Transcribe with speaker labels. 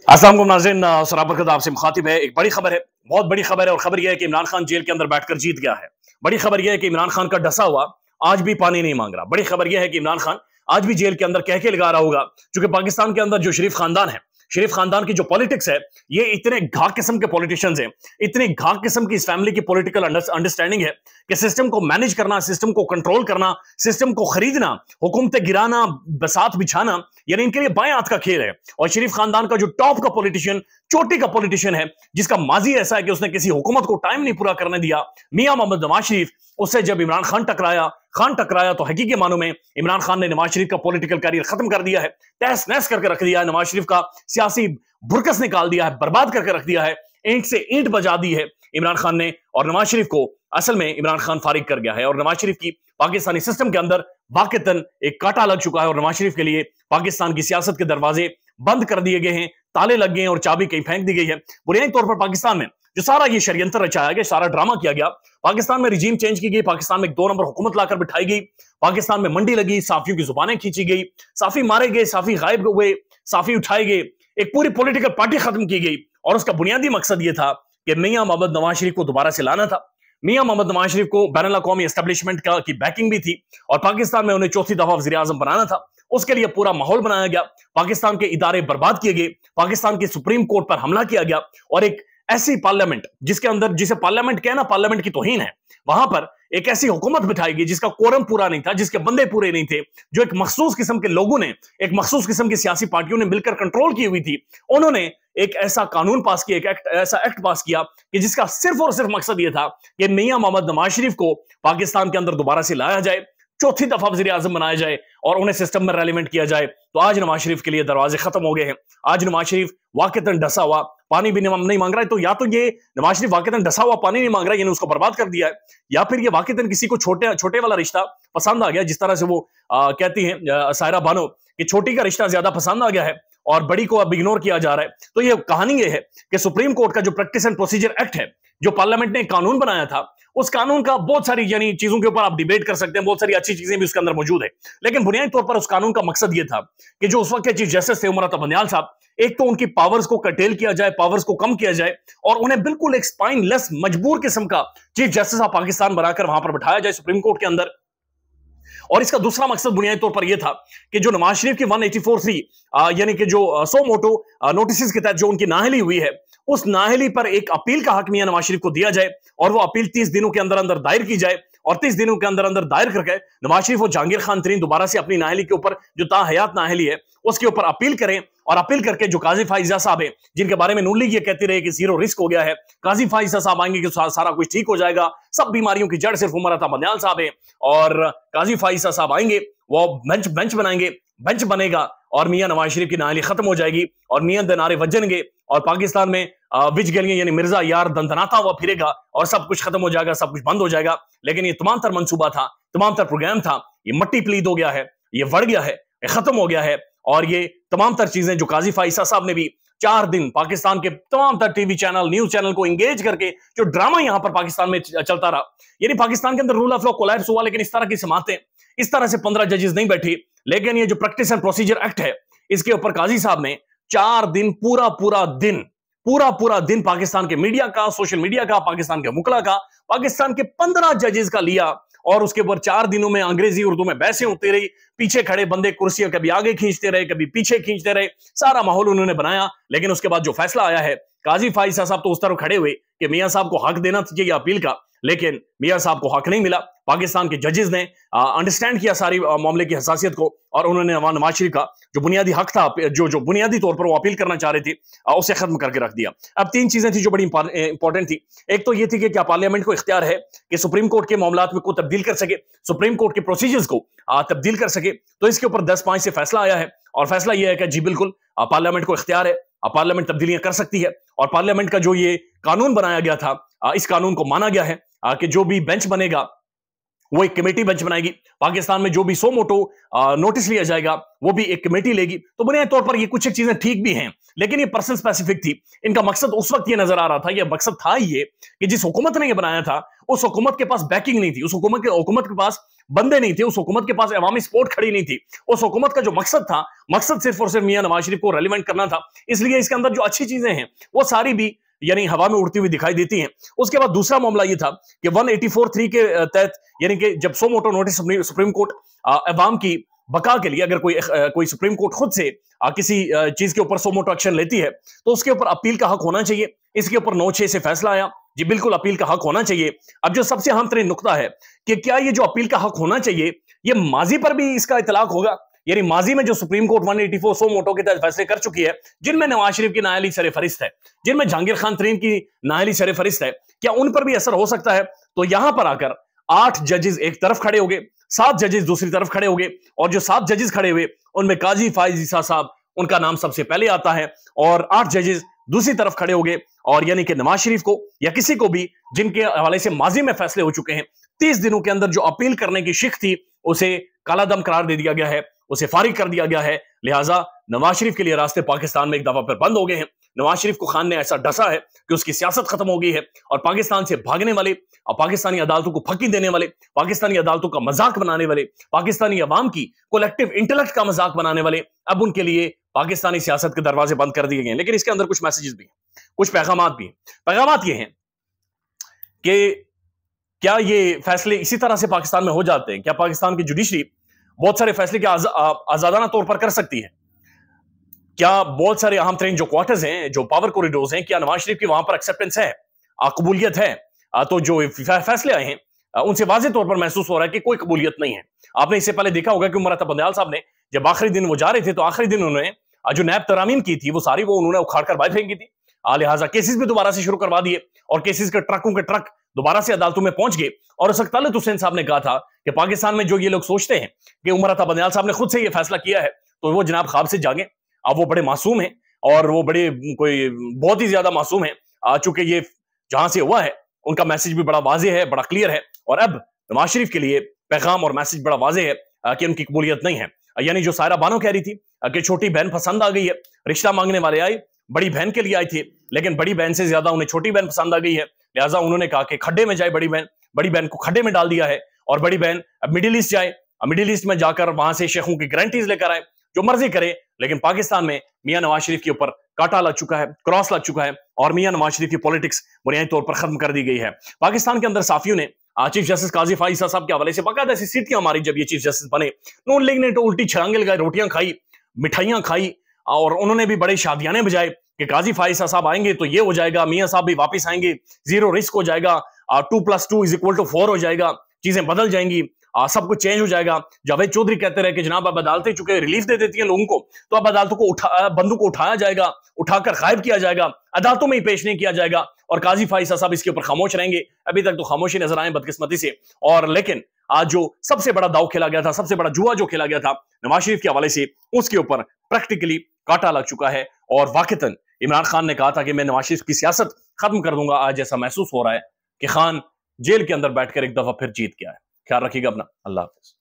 Speaker 1: अस्सलाम वालेकुम नाज़रीन, सराबरकत आपसे मुखातिब है। एक बड़ी खबर है, बहुत बड़ी खबर है और खबर यह है कि इमरान खान जेल के अंदर बैठकर जीत गया है। बड़ी खबर यह है कि इमरान खान का डसा हुआ आज भी पानी नहीं मांग रहा। बड़ी खबर यह है कि इमरान खान आज भी जेल के अंदर कह के लगा रहा होगा, क्योंकि पाकिस्तान के अंदर जो शरीफ खानदान है, शरीफ खानदान की जो पॉलिटिक्स है, ये इतने घाक किस्म के पॉलिटिशियंस हैं, इतनी घाक किस्म की इस फैमिली की पॉलिटिकल अंडरस्टैंडिंग है कि सिस्टम को मैनेज करना, सिस्टम को कंट्रोल करना, सिस्टम को खरीदना, हुकूमतें गिराना, बसात बिछाना, यानी इनके लिए बाएं हाथ का खेल है। और शरीफ खानदान का जो टॉप का पॉलिटिशियन, चोटी का पॉलिटिशियन है, जिसका माजी ऐसा है कि उसने किसी हुकूमत को टाइम नहीं पूरा करने दिया, मियां मोहम्मद नवाज शरीफ, उससे जब इमरान खान टकराया तो हकीकी मानों में इमरान खान ने नवाज शरीफ का पॉलिटिकल करियर खत्म कर दिया है, तहस नहस करके रख दिया है, नवाज शरीफ का सियासी बुरकस निकाल दिया है, बर्बाद करके रख दिया है, ईंट से ईंट बजा दी है इमरान खान ने। और नवाज शरीफ को असल में इमरान खान फारिग कर गया है और नवाज शरीफ की पाकिस्तानी सिस्टम के अंदर वाकईतन एक कांटा लग चुका है और नवाज शरीफ के लिए पाकिस्तान की सियासत के दरवाजे बंद कर दिए गए हैं, ताले लग गए हैं और चाबी कहीं फेंक दी गई है। बुनियादी तौर पर पाकिस्तान में जो सारा ये षड्यंत्र रचाया गया, सारा ड्रामा किया गया, पाकिस्तान में रिजीम चेंज की गई, पाकिस्तान में एक 2 नंबर हुकूमत लाकर बिठाई गई, पाकिस्तान में मंडी लगी, साफियों की जुबानें खींची गई, साफी मारे गए, साफी गायब हुए, साफी उठाए गए, एक पूरी पॉलिटिकल पार्टी खत्म की गई और उसका बुनियादी मकसद यह था कि मियां मोहम्मद नवाज शरीफ को दोबारा से लाना था। मियां मोहम्मद नवाज शरीफ को बैनुल अक़वामी एस्टेब्लिशमेंट की बैकिंग भी थी और पाकिस्तान में उन्हें चौथी दफा वज़ीर आज़म बनाना था। उसके लिए पूरा माहौल बनाया गया, पाकिस्तान के इदारे बर्बाद किए गए, पाकिस्तान की सुप्रीम कोर्ट पर हमला किया गया और एक ऐसी पार्लियामेंट जिसके अंदर, जिसे पार्लियामेंट कहना पार्लियामेंट की तौहीन है, वहां पर एक ऐसी हुकूमत बिठाई गई जिसका कोरम पूरा नहीं था, जिसके बंदे पूरे नहीं थे, जो एक मखसूस किस्म के लोगों ने, एक मखसूस किस्म की सियासी पार्टियों ने मिलकर कंट्रोल की हुई थी। उन्होंने एक ऐसा कानून पास किया, एक ऐसा एक्ट पास किया कि जिसका सिर्फ और सिर्फ मकसद यह था कि मियां मोहम्मद नवाज शरीफ को पाकिस्तान के अंदर दोबारा से लाया जाए, चौथी दफा वज़ीर आज़म बनाया जाए और उन्हें सिस्टम में रेलिवेंट किया जाए। तो आज नवाज शरीफ के लिए दरवाजे खत्म हो गए हैं। आज नवाज शरीफ वाकईतन डसा हुआ पानी भी नहीं मांग रहा है। तो या तो ये नवाज शरीफ वाकईतन डसा हुआ पानी नहीं मांग रहा है, यानी उसको बर्बाद कर दिया है, या फिर ये वाकईतन किसी को छोटे वाला रिश्ता पसंद आ गया, जिस तरह से वो कहती हैं सायरा बानो कि छोटी का रिश्ता ज्यादा पसंद आ गया है और बड़ी को अब इग्नोर किया जा रहा है। तो ये कहानी ये है कि सुप्रीम कोर्ट का जो प्रैक्टिस एंड प्रोसीजर एक्ट है, जो पार्लियामेंट ने कानून बनाया था, उस कानून का बहुत सारी यानी चीजों के ऊपर आप डिबेट कर सकते हैं, बहुत सारी अच्छी चीजें भी उसके अंदर मौजूद है, लेकिन बुनियादी तौर पर उस कानून का मकसद यह था कि जो उस वक्त के चीफ जस्टिस थे उमर अता बंदियाल साहब, एक तो उनकी पावर्स को कर्टेल किया जाए, पावर्स को कम किया जाए और उन्हें बिल्कुल एक स्पाइनलेस मजबूर किस्म का चीफ जस्टिस ऑफ पाकिस्तान बनाकर वहां पर बैठाया जाए सुप्रीम कोर्ट के अंदर। और इसका दूसरा मकसद बुनियादी तौर पर यह था कि जो नवाज शरीफ की 184 यानी कि जो सो मोटो नोटिस के तहत जो उनकी नाअहली हुई है, उस नाअहली पर एक अपील का हक मियां नवाज शरीफ को दिया जाए और वो अपील 30 दिनों के अंदर अंदर दायर की जाए और 30 दिनों के अंदर अंदर दायर करके नवाज शरीफ और जहांगीर खान तरीन दोबारा से अपनी नाअहली के ऊपर, जो ताहयात नाअहली है, उसके ऊपर अपील करें और अपील करके जो काजी फाइजा साहब है, जिनके बारे में नून लीग ये कहती रही कि जीरो रिस्क हो गया है, काजी फाइजा साहब आएंगे कि सारा कुछ ठीक हो जाएगा, सब बीमारियों की जड़ सिर्फ उमर अता बंदियाल साहब है और काजी फाइजा साहब आएंगे, वो बेंच बनाएंगे, बेंच बनेगा और मियां नवाज शरीफ की नाअहली खत्म हो जाएगी और मियां दनारे वजनगे और पाकिस्तान में विज गलियां यानी मिर्जा यार दंदनाता हुआ फिरेगा और सब कुछ खत्म हो जाएगा, सब कुछ बंद हो जाएगा। लेकिन ये तमाम तर मंसूबा था, तमाम तर प्रोग्राम था, ये मट्टी प्लीद हो गया है, ये बढ़ गया है, ये खत्म हो गया है। और ये तमाम तर चीजें जो काजी फाइसा साहब ने भी 4 दिन पाकिस्तान के तमाम तर टीवी चैनल, न्यूज चैनल को एंगेज करके जो ड्रामा यहां पर पाकिस्तान में चलता रहा, यानी पाकिस्तान के अंदर रूल ऑफ लॉ कोलैप्स हुआ, लेकिन इस तरह की समातें, इस तरह से 15 जजेस नहीं बैठी। लेकिन ये जो प्रैक्टिस एंड प्रोसीजर एक्ट है, इसके ऊपर काजी साहब ने 4 दिन पूरा दिन पाकिस्तान के मीडिया का, सोशल मीडिया का, पाकिस्तान के मुकला का, पाकिस्तान के 15 जजेस का लिया और उसके ऊपर 4 दिनों में अंग्रेजी उर्दू में बहसें होती रही, पीछे खड़े बंदे कुर्सियां कभी आगे खींचते रहे, कभी पीछे खींचते रहे, सारा माहौल उन्होंने बनाया। लेकिन उसके बाद जो फैसला आया है, काजी फाइजा साहब तो उस तरफ खड़े हुए कि मियां साहब को हक देना चाहिए अपील का, लेकिन मियां साहब को हक नहीं मिला। पाकिस्तान के जजेस ने अंडरस्टैंड किया सारी मामले की हसासियत को और उन्होंने नवाज शरीफ का जो बुनियादी हक था, जो बुनियादी तौर पर वो अपील करना चाह रहे थे, उसे खत्म करके रख दिया। अब 3 चीजें थी जो बड़ी इंपॉर्टेंट थी। एक तो ये थी कि क्या पार्लियामेंट को इख्तियार है कि सुप्रीम कोर्ट के मामलात में को तब्दील कर सके, सुप्रीम कोर्ट के प्रोसीजर्स को तब्दील कर सके। तो इसके ऊपर 10-5 से फैसला आया है और फैसला यह है कि जी बिल्कुल पार्लियामेंट को इख्तियार है, पार्लियामेंट तब्दीलियां कर सकती है और पार्लियामेंट का जो ये कानून बनाया गया था, इस कानून को माना गया है कि जो भी बेंच बनेगा वो एक कमेटी बेंच बनाएगी। पाकिस्तान में जो भी सो मोटो नोटिस लिया जाएगा वो भी एक कमेटी लेगी। तो बुनियादी तौर पर ये कुछ एक चीजें ठीक भी हैं, लेकिन ये पर्सन स्पेसिफिक थी। इनका मकसद उस वक्त ये नजर आ रहा था, ये मकसद था ये कि जिस हुकूमत ने ये बनाया था उस हुकूमत के पास बैकिंग नहीं थी, उस हुकूमत के पास बंदे नहीं थे, उस हुकूमत के पास अवामी सपोर्ट खड़ी नहीं थी। उस हुकूमत का जो मकसद था, मकसद सिर्फ और सिर्फ मियां नवाज शरीफ को रेलिवेंट करना था। इसलिए इसके अंदर जो अच्छी चीजें हैं वो सारी भी यानी हवा में उड़ती हुई दिखाई देती हैं। उसके बाद दूसरा मामला ये था कि 184(3) के तहत यानी कि जब सो मोटो नोटिस सुप्रीम कोर्ट अवाम की बका के लिए अगर कोई सुप्रीम कोर्ट खुद से किसी चीज के ऊपर सो मोटो एक्शन लेती है तो उसके ऊपर अपील का हक होना चाहिए। इसके ऊपर 9-6 से फैसला आया, जी बिल्कुल अपील का हक होना चाहिए। अब जो सबसे अहम तरीन नुकता है कि क्या ये जो अपील का हक होना चाहिए ये माजी पर भी इसका इतलाक होगा, यानी माजी में जो सुप्रीम कोर्ट 184 सो मोटो के तहत फैसले कर चुकी है, जिनमें नवाज शरीफ की नाअहली सरफहरिस्त है, जिनमें जहांगीर खान तरीन की नाअहली सरफहरिस्त है, क्या उन पर भी असर हो सकता है? तो यहां पर आकर 8 जजेस एक तरफ खड़े हो गए, 7 जजेस दूसरी तरफ खड़े हो गए, और जो 7 जजेस खड़े हुए उनमें काजी फाइज ईसा साहब, उनका नाम सबसे पहले आता है, और 8 जजेस दूसरी तरफ खड़े हो गए। और यानी कि नवाज शरीफ को या किसी को भी जिनके हवाले से माजी में फैसले हो चुके हैं, 30 दिनों के अंदर जो अपील करने की शिक थी उसे काला दम करार दे दिया गया है, उसे फारिग कर दिया गया है। लिहाजा नवाज शरीफ के लिए रास्ते पाकिस्तान में एक दफा फिर बंद हो गए हैं। नवाज शरीफ को खान ने ऐसा डसा है कि उसकी सियासत खत्म हो गई है, और पाकिस्तान से भागने वाले और पाकिस्तानी अदालतों को फकी देने वाले, पाकिस्तानी अदालतों का मजाक बनाने वाले, पाकिस्तानी अवाम की कोलेक्टिव इंटेलेक्ट का मजाक बनाने वाले, अब उनके लिए पाकिस्तानी सियासत के दरवाजे बंद कर दिए गए हैं। लेकिन इसके अंदर कुछ मैसेजेस भी हैं, कुछ पैगामात भी हैं। पैगामात ये हैं कि क्या ये फैसले इसी तरह से पाकिस्तान में हो जाते हैं? क्या पाकिस्तान की जुडिशरी बहुत सारे फैसले के आजादाना तौर पर कर सकती है? क्या बहुत सारे अहम तरीन जो क्वार्टर्स हैं, जो पावर कॉरिडोर्स हैं, क्या नवाज शरीफ की वहां पर एक्सेप्टेंस है, कबूलियत है? तो जो फैसले आए हैं उनसे वाज़ेह तौर पर महसूस हो रहा है कि कोई कबूलियत नहीं है। आपने इससे पहले देखा होगा कि उमर अता बंदयाल साहब ने जब आखिरी दिन वो जा रहे थे तो आखिरी दिन उन्होंने जो नैब तरामीम की थी वो सारी वो उन्होंने उखाड़ कर बाहर फेंकी थी। लिहाजा केसेस भी दोबारा से शुरू करवा दिए, और केसेस के ट्रकों के ट्रक दोबारा से अदालतों में पहुंच गए। और उस वक्त तलत हुसैन साहब ने कहा था कि पाकिस्तान में जो ये लोग सोचते हैं कि उमर अता बंदयाल साहब ने खुद से ये फैसला किया है, तो वो जनाब ख्वाब से जागे। अब वो बड़े मासूम हैं, और वो बड़े कोई बहुत ही ज्यादा मासूम है। चूंकि ये जहां से हुआ है उनका मैसेज भी बड़ा वाज़ेह है, बड़ा क्लियर है, और अब नवाज शरीफ के लिए पैगाम और मैसेज बड़ा वाज़ेह है कि उनकी कबूलियत नहीं है। यानी जो सायरा बानो कह रही थी कि छोटी बहन पसंद आ गई है, रिश्ता मांगने वाले आए बड़ी बहन के लिए आए थे, लेकिन बड़ी बहन से ज्यादा उन्हें छोटी बहन पसंद आ गई है। लिहाजा उन्होंने कहा कि खड्डे में जाए बड़ी बहन को खड्डे में डाल दिया है, और बड़ी बहन अब मिडिल ईस्ट जाए, मिडिल ईस्ट में जाकर वहां से शेखों की गारंटीज लेकर आए, जो मर्जी करे। लेकिन पाकिस्तान में मियां नवाज शरीफ के ऊपर कांटा लग चुका है, क्रॉस लग चुका है, और मियां नवाज शरीफ की पॉलिटिक्स बुनियादी तौर पर खत्म कर दी गई है। पाकिस्तान के अंदर साफियों ने चीफ जस्टिस काजी फाइसा साहब के हवाले से बाकायदा ऐसी सीटियां मारी जब ये चीफ जस्टिस बने। नून लीग ने तो उल्टी छलांगे लगाई, रोटियां खाई, मिठाइयां खाई, और उन्होंने भी बड़े शादियाने बजाए कि काजी फाइसा साहब आएंगे तो ये हो जाएगा, मियां साहब भी वापस आएंगे, 0 रिस्क हो जाएगा, 2+2=4 हो जाएगा, चीजें बदल जाएंगी, सब कुछ चेंज हो जाएगा। जावेद चौधरी कहते रहे कि जनाब अब अदालतें चुके रिलीफ दे देती हैं लोगों को, तो अब अदालतों को बंदूक को उठाया जाएगा, उठाकर गायब किया जाएगा, अदालतों में ही पेश नहीं किया जाएगा, और काजी फाइसा साहब इसके ऊपर खामोश रहेंगे। अभी तक तो खामोशी नजर आए बदकिस्मती से। और लेकिन आज जो सबसे बड़ा दाव खेला गया था, सबसे बड़ा जुआ जो खेला गया था नवाज शरीफ के हवाले से, उसके ऊपर प्रैक्टिकली कांटा लग चुका है। और वाकईतन इमरान खान ने कहा था कि मैं नवाज शरीफ की सियासत खत्म कर दूंगा, आज ऐसा महसूस हो रहा है कि खान जेल के अंदर बैठकर एक दफा फिर जीत गया है। ख्याल रखिएगा अपना। अल्लाह हाफिज।